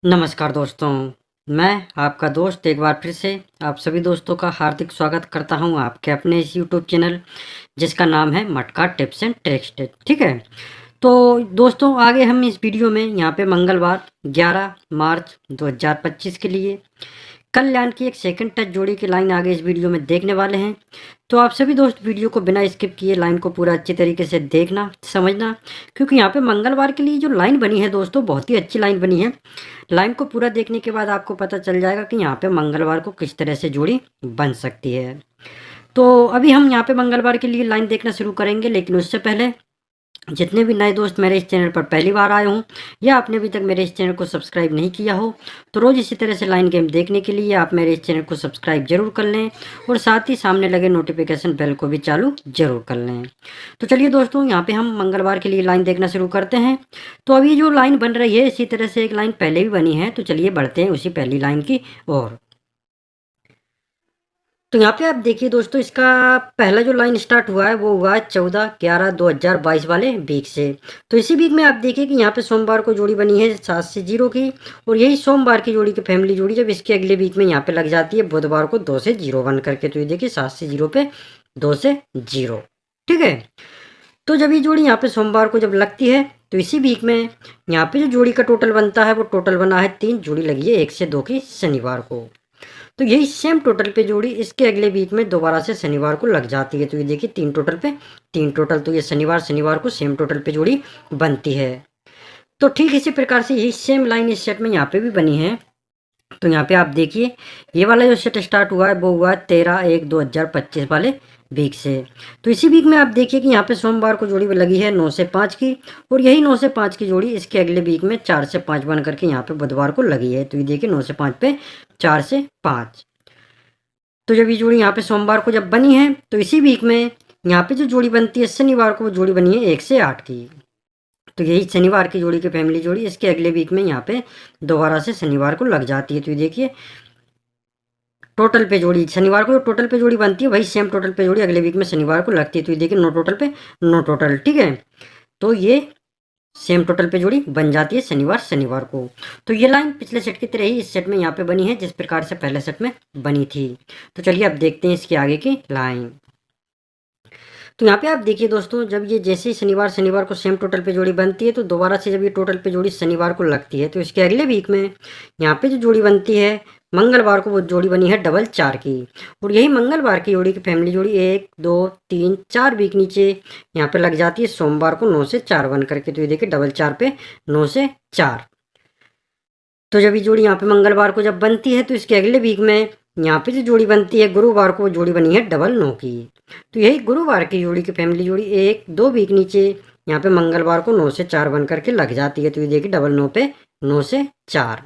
नमस्कार दोस्तों, मैं आपका दोस्त एक बार फिर से आप सभी दोस्तों का हार्दिक स्वागत करता हूं आपके अपने इस यूट्यूब चैनल जिसका नाम है मटका टिप्स एंड ट्रिक्स। ठीक है, तो दोस्तों आगे हम इस वीडियो में यहाँ पे मंगलवार 11 मार्च 2025 के लिए कल्याण की एक सेकंड टच जोड़ी की लाइन आगे इस वीडियो में देखने वाले हैं। तो आप सभी दोस्त वीडियो को बिना स्किप किए लाइन को पूरा अच्छी तरीके से देखना समझना, क्योंकि यहाँ पे मंगलवार के लिए जो लाइन बनी है दोस्तों बहुत ही अच्छी लाइन बनी है। लाइन को पूरा देखने के बाद आपको पता चल जाएगा कि यहाँ पे मंगलवार को किस तरह से जोड़ी बन सकती है। तो अभी हम यहाँ पे मंगलवार के लिए लाइन देखना शुरू करेंगे, लेकिन उससे पहले जितने भी नए दोस्त मेरे इस चैनल पर पहली बार आए हों या आपने अभी तक मेरे इस चैनल को सब्सक्राइब नहीं किया हो, तो रोज़ इसी तरह से लाइन गेम देखने के लिए आप मेरे इस चैनल को सब्सक्राइब जरूर कर लें और साथ ही सामने लगे नोटिफिकेशन बेल को भी चालू जरूर कर लें। तो चलिए दोस्तों, यहाँ पे हम मंगलवार के लिए लाइन देखना शुरू करते हैं। तो अभी जो लाइन बन रही है इसी तरह से एक लाइन पहले भी बनी है, तो चलिए बढ़ते हैं उसी पहली लाइन की ओर। तो यहाँ पे आप देखिए दोस्तों, इसका पहला जो लाइन स्टार्ट हुआ है वो हुआ है 14/11/2022 वाले वीक से। तो इसी वीक में आप देखिए कि यहाँ पे सोमवार को जोड़ी बनी है 7 से 0 की, और यही सोमवार की जोड़ी की फैमिली जोड़ी जब इसके अगले वीक में यहाँ पे लग जाती है बुधवार को 2 से 0 बन करके। तो ये देखिए 7 से 0 पे 2 से 0। ठीक है, तो जब ये जोड़ी यहाँ पे सोमवार को जब लगती है तो इसी वीक में यहाँ पे जो जोड़ी का टोटल बनता है वो टोटल बना है 3, जोड़ी लगी है 1 से 2 की शनिवार को। तो यही सेम टोटल पे जोड़ी इसके अगले वीक में दोबारा से शनिवार को लग जाती है। तो ये देखिए 3 टोटल पे 3 टोटल, तो ये शनिवार को सेम टोटल पे जोड़ी बनती है। तो ठीक इसी प्रकार से यही सेम लाइन इस सेट में यहाँ पे भी बनी है। तो यहाँ पे आप देखिए ये वाला जो सेट स्टार्ट हुआ है वो हुआ है 13/1/2025 वाले वीक से। तो इसी वीक में आप देखिए कि यहाँ पे सोमवार को जोड़ी लगी है 9 से 5 की, और यही 9 से 5 की जोड़ी इसके अगले वीक में 4 से 5 बन करके यहाँ पे बुधवार को लगी है। तो ये देखिए 9 से 5 पे 4 से 5। तो जब ये जोड़ी यहाँ पे सोमवार को जब बनी है तो इसी वीक में यहाँ पे जो जोड़ी बनती है शनिवार को वो जोड़ी बनी है 1 से 8 की। तो यही शनिवार की जोड़ी की फैमिली जोड़ी इसके अगले वीक में यहाँ पे दोबारा से शनिवार को लग जाती है। तो ये देखिए टोटल पे जोड़ी शनिवार को टोटल पे जोड़ी बनती है, वही सेम टोटल पे जोड़ी अगले वीक में शनिवार को लगती है। तो ये देखिए 9 टोटल पे 9 टोटल। ठीक है, तो ये सेम टोटल पे जोड़ी बन जाती है शनिवार को। तो ये लाइन पिछले सेट की तरह ही इस सेट में यहाँ पे बनी है जिस प्रकार से पहले सेट में बनी थी। तो चलिए अब देखते हैं इसके आगे की लाइन। तो यहाँ पे आप देखिए दोस्तों, जब ये जैसे ही शनिवार को सेम टोटल पे जोड़ी बनती है तो दोबारा से जब ये टोटल पे जोड़ी शनिवार को लगती है तो इसके अगले वीक में यहाँ पे जो जोड़ी बनती है मंगलवार को वो जोड़ी बनी है डबल 4 की, और यही मंगलवार की जोड़ी की फैमिली जोड़ी 1 2 3 4 वीक नीचे यहाँ पे लग जाती है सोमवार को 9 से 4 बन करके। तो ये देखिए डबल 4 पे 9 से 4। तो जब ये जोड़ी यहाँ पे मंगलवार को जब बनती है तो इसके अगले वीक में यहाँ पे जो जोड़ी बनती है गुरुवार को वो जोड़ी बनी है डबल 9 की। तो यही गुरुवार की जोड़ी की फैमिली जोड़ी 1 2 वीक नीचे यहाँ पे मंगलवार को 9 से 4 बन करके लग जाती है। तो ये देखिए डबल 9 पे 9 से 4।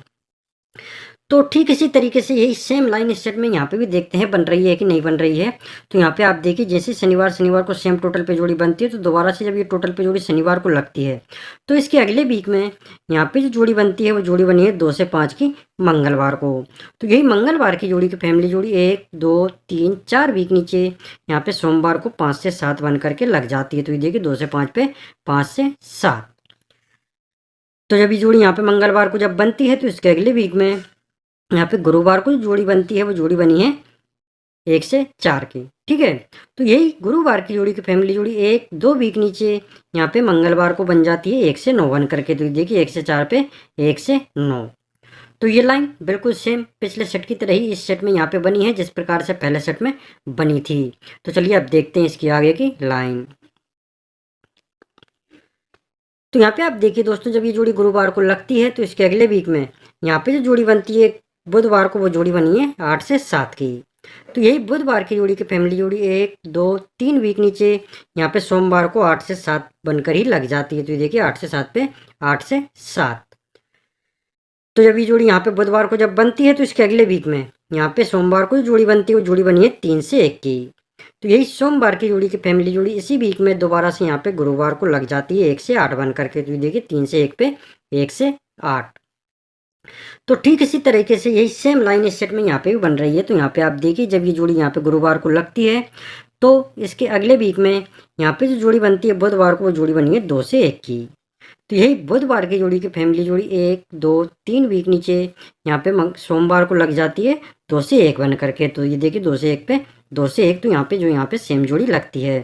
तो ठीक इसी तरीके से यही सेम लाइन इस सेट में यहाँ पे भी देखते हैं बन रही है कि नहीं बन रही है। तो यहाँ पे आप देखिए जैसे शनिवार को सेम टोटल पे जोड़ी बनती है तो दोबारा से जब ये टोटल पे जोड़ी शनिवार को लगती है तो इसके अगले वीक में यहाँ पे जो जोड़ी बनती है वो जोड़ी बनी है 2 से 5 की मंगलवार को। तो यही मंगलवार की जोड़ी की फैमिली जोड़ी 1 2 3 4 वीक नीचे यहाँ पे सोमवार को 5 से 7 बन करके लग जाती है। तो ये देखिए 2 से 5 पे 5 से 7। तो जब ये जोड़ी यहाँ पे मंगलवार को जब बनती है तो इसके अगले वीक में यहाँ पे गुरुवार को जो जोड़ी बनती है वो जोड़ी बनी है 1 से 4 की। ठीक है, तो यही गुरुवार की जोड़ी की फैमिली जोड़ी 1 2 वीक नीचे यहाँ पे मंगलवार को बन जाती है 1 से 9 बन करके। तो देखिए 1 से 4 पे 1 से 9। तो ये लाइन बिल्कुल सेम पिछले सेट की तरह ही इस सेट में यहाँ पे बनी है जिस प्रकार से पहले सेट में बनी थी। तो चलिए अब देखते हैं इसकी आगे की लाइन। तो यहाँ पे आप देखिए दोस्तों, जब ये जोड़ी गुरुवार को लगती है तो इसके अगले वीक में यहाँ पे जो जोड़ी बनती है बुधवार को वो जोड़ी बनी है 8 से 7 की। तो यही बुधवार की जोड़ी की फैमिली जोड़ी 1 2 3 वीक नीचे यहाँ पे सोमवार को 8 से 7 बनकर ही लग जाती है। तो ये देखिए 8 से 7 पे 8 से 7। तो जब ये जोड़ी यहाँ पे बुधवार को जब बनती है तो इसके अगले वीक में यहाँ पे सोमवार को जो जोड़ी बनती है वो जोड़ी बनी है 3 से 1 की। तो यही सोमवार की जोड़ी की फैमिली जोड़ी इसी वीक में दोबारा से यहाँ पे गुरुवार को लग जाती है 1 से 8 बन करके। तो देखिए 3 से 1 पे 1 से 8। तो ठीक इसी तरीके से यही सेम लाइन इस सेट में यहाँ पे भी बन रही है। तो यहाँ पे आप देखिए जब ये जोड़ी यहाँ पे गुरुवार को लगती है तो इसके अगले वीक में यहाँ पे जो जोड़ी बनती है बुधवार को वो जोड़ी बनी है 2 से 1 की। तो यही बुधवार की जोड़ी की फैमिली जोड़ी 1 2 3 वीक नीचे यहाँ पे सोमवार को लग जाती है 2 से 1 बन करके। तो ये देखिए 2 से 1 पे 2 से 1, तो यहाँ पे जो यहाँ पे सेम जोड़ी लगती है।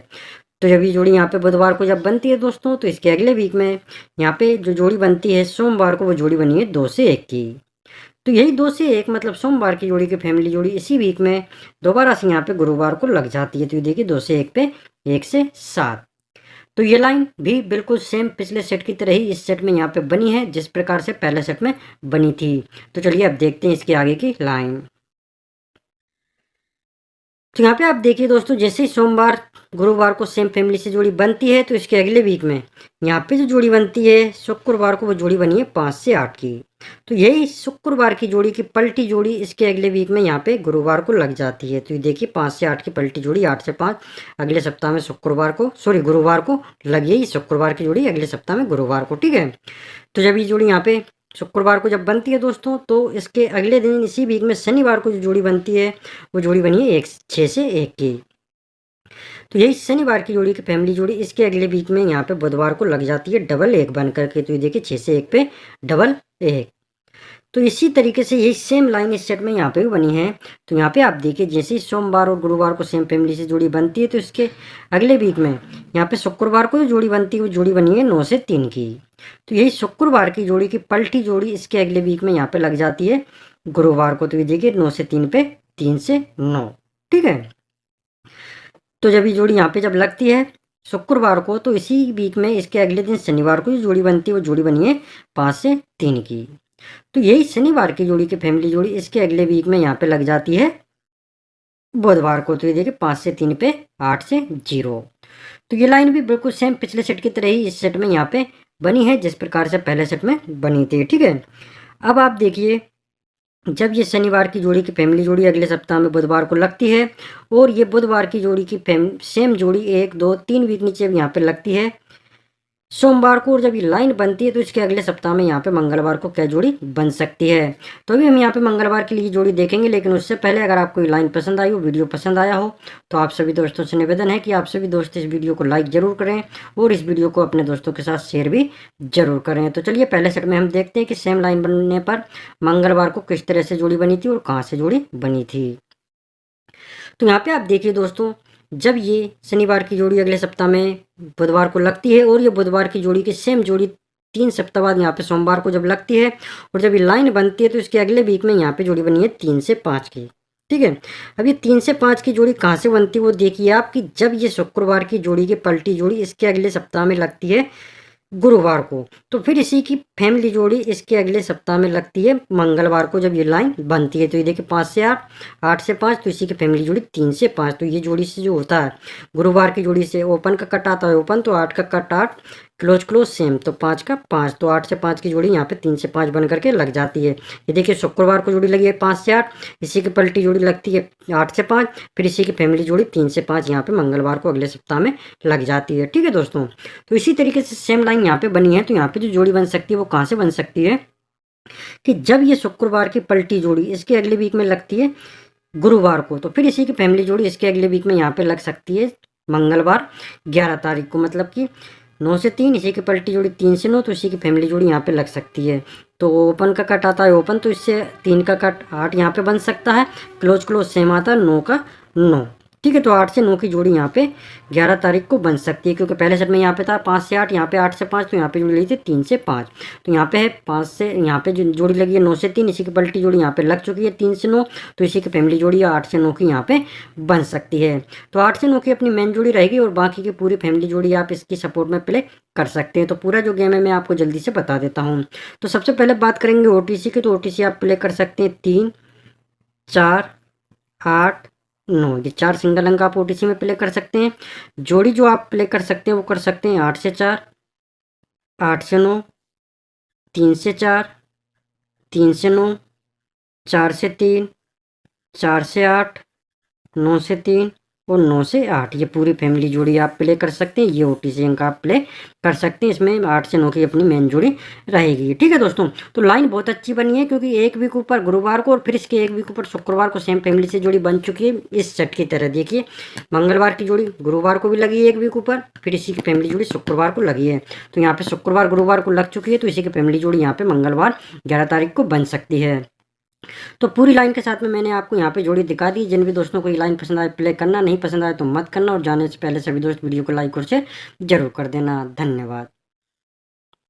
तो जब ये जोड़ी यहाँ पे बुधवार को जब बनती है दोस्तों, तो इसके अगले वीक में यहाँ पे जो जोड़ी बनती है सोमवार को, वो जोड़ी बनी है 2 से 1 की। तो यही 2 से 1 मतलब सोमवार की जोड़ी की फैमिली जोड़ी इसी वीक में दोबारा से यहाँ पे गुरुवार को लग जाती है। तो ये देखिए 2 से 1 पे 1 से 7। तो ये लाइन भी बिल्कुल सेम पिछले सेट की तरह ही इस सेट में यहाँ पे बनी है, जिस प्रकार से पहले सेट में बनी थी। तो चलिए अब देखते हैं इसके आगे की लाइन। तो यहाँ पे आप देखिए दोस्तों, जैसे ही सोमवार गुरुवार को सेम फैमिली से जोड़ी बनती है, तो इसके अगले वीक में यहाँ पे जो जोड़ी बनती है शुक्रवार को, वो जोड़ी बनी है 5 से 8 की। तो यही शुक्रवार की जोड़ी की पलटी जोड़ी इसके अगले वीक में यहाँ पे गुरुवार को लग जाती है। तो ये देखिए 5 से 8 की पलटी जोड़ी 8 से 5 अगले सप्ताह में शुक्रवार को, सॉरी गुरुवार को लगी है। शुक्रवार की जोड़ी अगले सप्ताह में गुरुवार को, ठीक है। तो जब ये जोड़ी यहाँ पे शुक्रवार को जब बनती है दोस्तों, तो इसके अगले दिन इसी वीक में शनिवार को जो जोड़ी बनती है, वो जोड़ी बनी है 6 से 1 की। तो यही शनिवार की जोड़ी की फैमिली जोड़ी इसके अगले वीक में यहाँ पे बुधवार को लग जाती है डबल 1 बन करके। तो ये देखिए 6 से 1 पे डबल 1। तो इसी तरीके से यही सेम लाइन इस सेट में यहाँ पे भी बनी है। तो यहाँ पे आप देखिए, जैसे ही सोमवार और गुरुवार को सेम फैमिली से जोड़ी बनती है, तो इसके अगले वीक में यहाँ पे शुक्रवार को जो जोड़ी बनती है, वो जोड़ी बनी है 9 से 3 की। तो यही शुक्रवार की जोड़ी की पलटी जोड़ी इसके अगले वीक में यहाँ पे लग जाती है गुरुवार को। तो ये देखिए 9 से 3 पे 3 से 9, ठीक है। तो जब ये जोड़ी यहाँ पे जब लगती है शुक्रवार को, तो इसी वीक में इसके अगले दिन शनिवार को जो जोड़ी बनती है, वो जोड़ी बनी है 5 से 3 की। तो यही शनिवार की जोड़ी की फैमिली जोड़ी इसके अगले वीक में यहाँ पे लग जाती है बुधवार को। तो ये देखिए 5 से 3 पे 8 से 0। तो ये लाइन भी बिल्कुल सेम पिछले सेट की तरह ही इस सेट में यहाँ पे बनी है, जिस प्रकार से पहले सेट में बनी थी, ठीक है। अब आप देखिए, जब ये शनिवार की जोड़ी की फैमिली जोड़ी अगले सप्ताह में बुधवार को लगती है, और ये बुधवार की जोड़ी की सेम जोड़ी 1 2 3 वीक नीचे यहाँ पे लगती है सोमवार को, और जब ये लाइन बनती है, तो इसके अगले सप्ताह में यहाँ पे मंगलवार को क्या जोड़ी बन सकती है। तो अभी हम यहाँ पे मंगलवार के लिए जोड़ी देखेंगे, लेकिन उससे पहले अगर आपको ये लाइन पसंद आई हो, वीडियो पसंद आया हो, तो आप सभी दोस्तों से निवेदन है कि आप सभी दोस्त इस वीडियो को लाइक जरूर करें और इस वीडियो को अपने दोस्तों के साथ शेयर भी जरूर करें। तो चलिए पहले सेट में हम देखते हैं कि सेम लाइन बनने पर मंगलवार को किस तरह से जोड़ी बनी थी और कहाँ से जोड़ी बनी थी। तो यहाँ पे आप देखिए दोस्तों, जब ये शनिवार की जोड़ी अगले सप्ताह में बुधवार को लगती है, और ये बुधवार की जोड़ी की सेम जोड़ी 3 सप्ताह बाद यहाँ पे सोमवार को जब लगती है, और जब ये लाइन बनती है, तो इसके अगले वीक में यहाँ पे जोड़ी बनी है 3 से 5 की, ठीक है। अब ये 3 से 5 की जोड़ी कहाँ से बनती है वो देखिए आप, कि जब ये शुक्रवार की जोड़ी की पलटी जोड़ी इसके अगले सप्ताह में लगती है गुरुवार को, तो फिर इसी की फैमिली जोड़ी इसके अगले सप्ताह में लगती है मंगलवार को, जब ये लाइन बनती है। तो ये देखिए 5 से 8 8 से 5, तो इसी की फैमिली जोड़ी 3 से 5। तो ये जोड़ी से जो होता है, गुरुवार की जोड़ी से ओपन का कट आता है ओपन, तो 8 का कट 8, क्लोज क्लोज सेम, तो 5 का 5, तो 8 से 5 की जोड़ी यहाँ पे 3 से 5 बन करके लग जाती है। ये देखिए शुक्रवार को जोड़ी लगी है 5 से 8, इसी की पलटी जोड़ी लगती है 8 से 5, फिर इसी की फैमिली जोड़ी 3 से 5 यहाँ पे मंगलवार को अगले सप्ताह में लग जाती है, ठीक है दोस्तों। तो इसी तरीके से सेम लाइन यहाँ पे बनी है। तो यहाँ पे जो जोड़ी बन सकती है वो कहाँ से बन सकती है, कि जब ये शुक्रवार की पलटी जोड़ी इसके अगले वीक में लगती है गुरुवार को, तो फिर इसी की फैमिली जोड़ी इसके अगले वीक में यहाँ पे लग सकती है मंगलवार 11 तारीख को, मतलब कि 9 से 3, इसी की पलटी जोड़ी 3 से 9, तो इसी की फैमिली जोड़ी यहाँ पे लग सकती है। तो ओपन का कट आता है ओपन, तो इससे 3 का कट 8 यहाँ पे बन सकता है, क्लोज क्लोज सेम आता है 9 का 9, ठीक है। तो 8 से 9 की जोड़ी यहाँ पे 11 तारीख को बन सकती है, क्योंकि पहले सेट में यहाँ पे था 5 से 8, यहाँ पे 8 से 5, तो यहाँ पे जोड़ी लगी थी 3 से 5। तो यहाँ पे है 5 से, यहाँ पे जो जोड़ी लगी है 9 से 3, इसी की पलटी जोड़ी यहाँ पे लग चुकी है 3 से 9, तो इसी की फैमिली जोड़ी 8 से 9 की यहाँ पे बन सकती है। तो 8 से 9 की अपनी मेन जोड़ी रहेगी, और बाकी की पूरी फैमिली जोड़ी आप इसकी सपोर्ट में प्ले कर सकते हैं। तो पूरा जो गेम है मैं आपको जल्दी से बता देता हूँ। तो सबसे पहले बात करेंगे OTC की। तो OTC आप प्ले कर सकते हैं 3 4 8 9, ये 4 सिंगल अंक आप OTC में प्ले कर सकते हैं। जोड़ी जो आप प्ले कर सकते हैं वो कर सकते हैं 8 से 4, 8 से 9, 3 से 4, 3 से 9, 4 से 3, 4 से 8, 9 से 3, और 9 से 8 ये पूरी फैमिली जोड़ी आप प्ले कर सकते हैं। ये ओटीसी अंक आप प्ले कर सकते हैं। इसमें 8 से 9 की अपनी मेन जोड़ी रहेगी। ठीक है दोस्तों, तो लाइन बहुत अच्छी बनी है, क्योंकि एक वीक ऊपर गुरुवार को और फिर इसके एक वीक ऊपर शुक्रवार को सेम फैमिली से जोड़ी बन चुकी है। इस सेट की तरह देखिए, मंगलवार की जोड़ी गुरुवार को भी लगी है एक वीक ऊपर, फिर इसी की फैमिली जोड़ी शुक्रवार को लगी है। तो यहाँ पे शुक्रवार गुरुवार को लग चुकी है, तो इसी की फैमिली जोड़ी यहाँ पे मंगलवार 11 तारीख को बन सकती है। तो पूरी लाइन के साथ में मैंने आपको यहाँ पे जोड़ी दिखा दी। जिन भी दोस्तों को ये लाइन पसंद आए प्ले करना, नहीं पसंद आए तो मत करना। और जाने से पहले सभी दोस्त वीडियो को लाइक और शेयर जरूर कर देना। धन्यवाद।